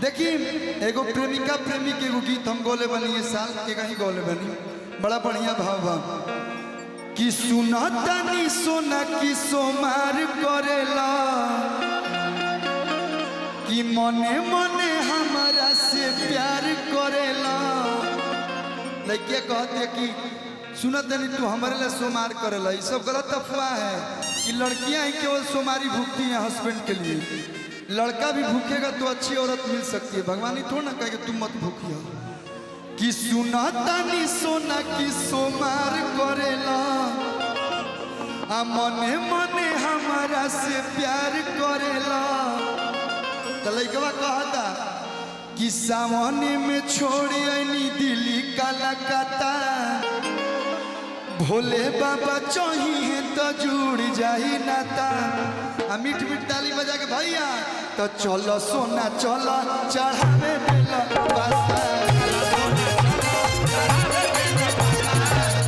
देखिए एगो प्रेमिका प्रेमी के एगो गीत हम गोले बनी ये साल के कहीं गोले बनी बड़ा बढ़िया भाव भाव कि सुना तनी सोना की सोमार करेला कि मने मने हमारा से प्यार करेला। लड़किया कहते कि सुना तनी तू हमारे लिए सोमार करेला। ये सब गलत अफवाह है कि लड़कियां ही केवल सोमारी भूखती हैं हस्बैंड के लिए। लड़का भी भूखेगा तो अच्छी औरत मिल सकती है। भगवान ही थोड़ा ना कहे कि तुम मत भूखियो। कि सुना तानी सोना की सोमार करेला आ मने मने हमारा से प्यार करेला। तो लड़कवा कहता कि सामने में छोड़ी आईनी दिल्ली कलकत्ता भोले बाबा चाहिए तो जुड़ जाही नाता। मीठ मीठ ताली बजा के भैया तो चलो सोना चलो चढ़ावे बेला बासा।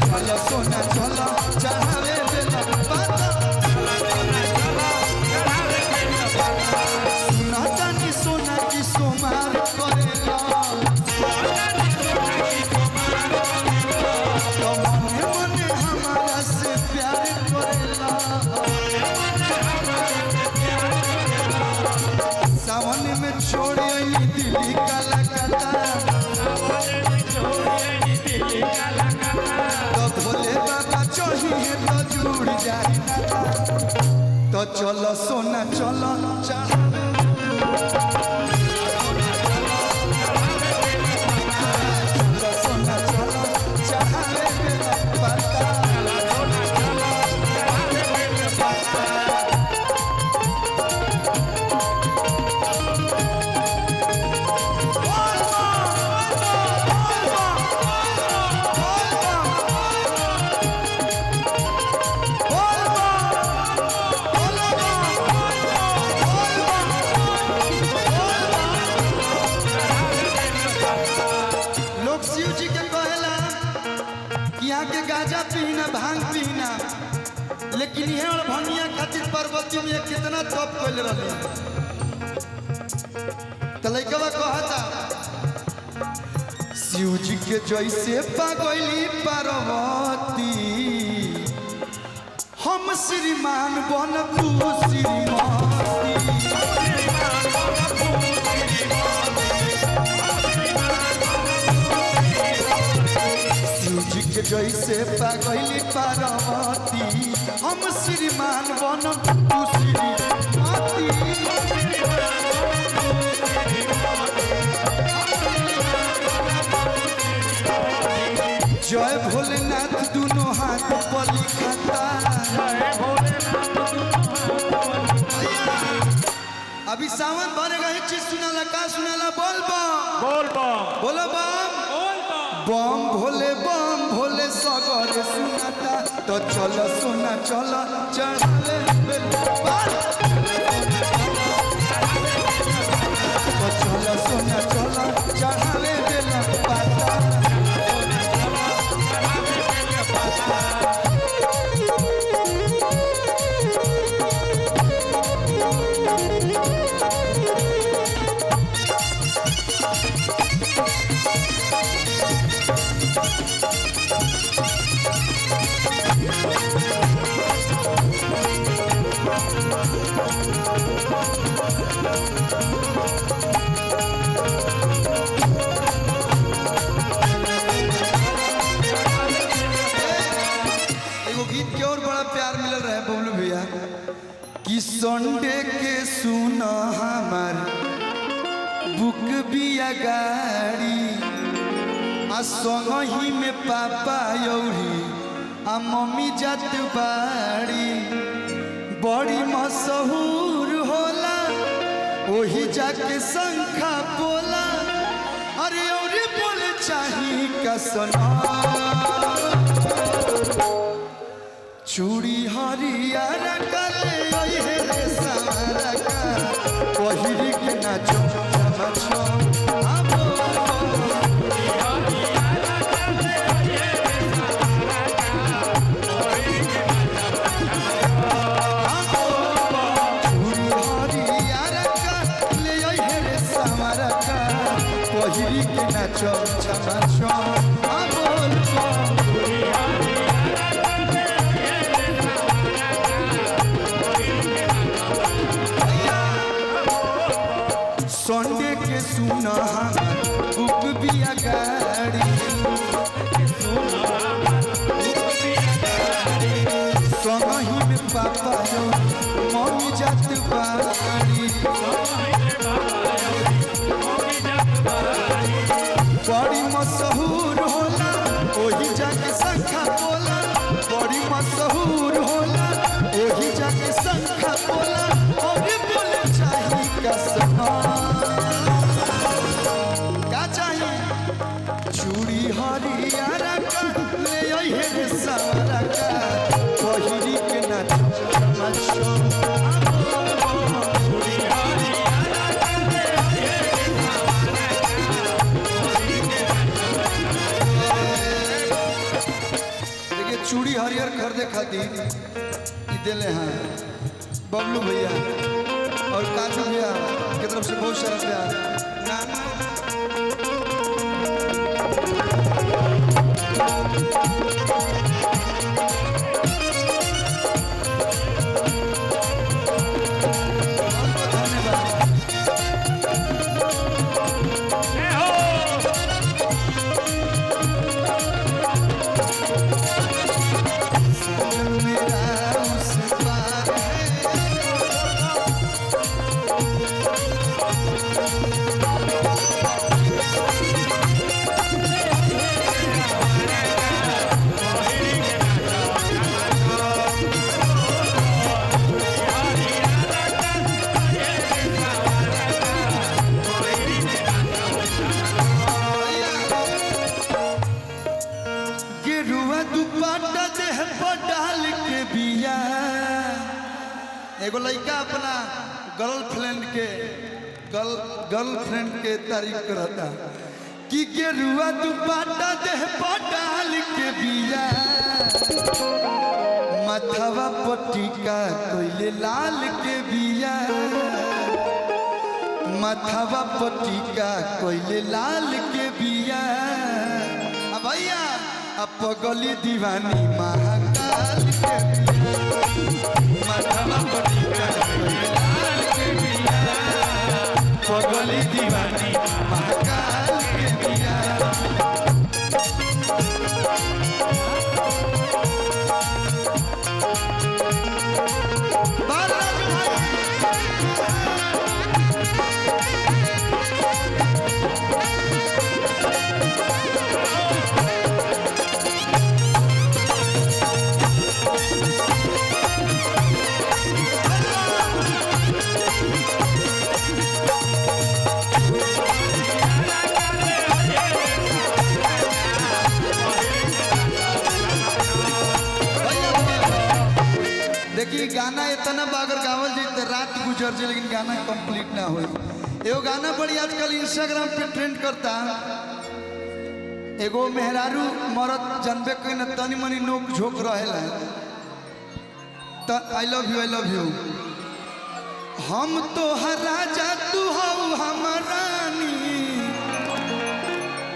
चलो सोना चलो चढ़ावे बेला बासा। सुना तानी सोना की सोमार करेला तो मने मने हमारा से प्यार करेला। सावन में छोड़े दिल्ली कलकत्ता तो भोले बाबा चाहिए तो जुड़ जाए तो चलो सोना चलो चढ़ावे चलो सोना चलो चढ़ावे पता। गाजा पीना भांग पीना लेकिन ये और भंगिया खातिर पार्वती में कितना तप कइल रहले। त लइकवा कहता शिव जी के जैसे पागली पार्वती हम श्रीमान बनबू श्रीमती। के जैसे पागली पार्वती हम श्रीमान बनबू श्रीमती। जय भोलेनाथ दोनों हाथ पर लिखता। अभी सावन भरेगा एक चीज सुनाला का सुनाला बोल बम बोलो बम बम भोले सगर सुनाता तो चलो सोना चलो चढ़ावे तो चलो सोना चलो चढ़ावे बेला पाता। कि संडे के सुना हमार बुक बिया गाड़ी आ संगही में पापा यौरी आ मम्मी जात बाड़ी बड़ी मशहूर होला वही जाके शंखा बोला अरे और बोल चाही का सना चूड़ी हरियर कले रे सारा का पहिरी के नाचो चमचो आबो चूड़ी हरियर कले रे सारा का पहिरी के नाचो छमा छम बोल संडे के सुना बुक बिया गाड़ी संगही में पापा जो मम्मी जात बाड़ी बड़ी मशहूर होला ओही जाके संखा बोला बड़ी मशहूर होला ओही जाके संखा बोला और बोले चाहिए कसना का चाहिए चूड़ी हरियारा का ले आई है सारा का पहिरी के नाच मचो चूड़ी हरियर खरीदे खातिर दिले हैं बबलू भैया और काजू भैया की तरफ से बहुत सारा प्यार एगो लड़का अपना गर्लफ्रेंड के तारीफ करता कि गेरुआ दुपट्टा देह पटाल के बिया मथवा पटिका कोइले लाल के बिया मथवा पटिका कोइले लाल के बिया भैया अब पगली दीवानी महाकाल के मथवा पटिका लाल के बिया पगली दीवानी महाकाल के बिया देखिए गाना इतना बागर गावल जाए रात गुजर जाए लेकिन गाना कंप्लीट ना हो। एगो गाना बड़ी आजकल इंस्टाग्राम पे ट्रेंड करता एगो मेहरारू मरद जानबे कहीं न तनी मनी नोक झोंक रहेला आई लव यू हम तो हर राजा तू हो हमर रानी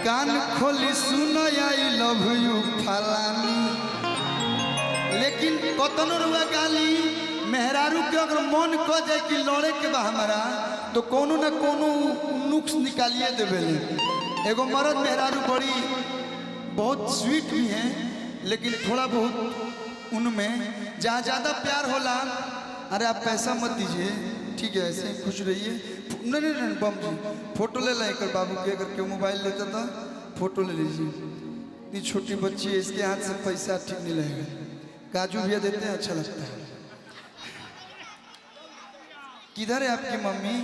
कान खोली सुन आई लव यू फलानी। लेकिन कतनो रुआ गाली मेहरारू के अगर मन क जाए कि लड़े के बा हमारा तो कोनो न कोनो नुक्स निकालिए देवेले। एगो मर्द मेहरारू बड़ी बहुत स्वीट भी हैं लेकिन थोड़ा बहुत उनमें जहाँ ज़्यादा प्यार होला अरे आप पैसा मत दीजिए ठीक है ऐसे खुश रहिए। नहीं बम जी फोटो ले लें कर बाबू के अगर क्यों मोबाइल लेता था फोटो ले लीजिए। इतनी छोटी बच्ची है इसके हाथ से पैसा ठीक नहीं लगेगा। काजू भैया देते हैं अच्छा लगता है। किधर है आपकी मम्मी?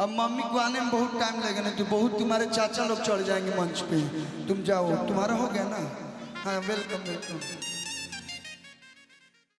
अब मम्मी को आने में बहुत टाइम लगेगा नहीं तो बहुत तुम्हारे चाचा लोग चढ़ जाएंगे मंच पे। तुम जाओ तुम्हारा हो गया ना। हाँ वेलकम वेलकम।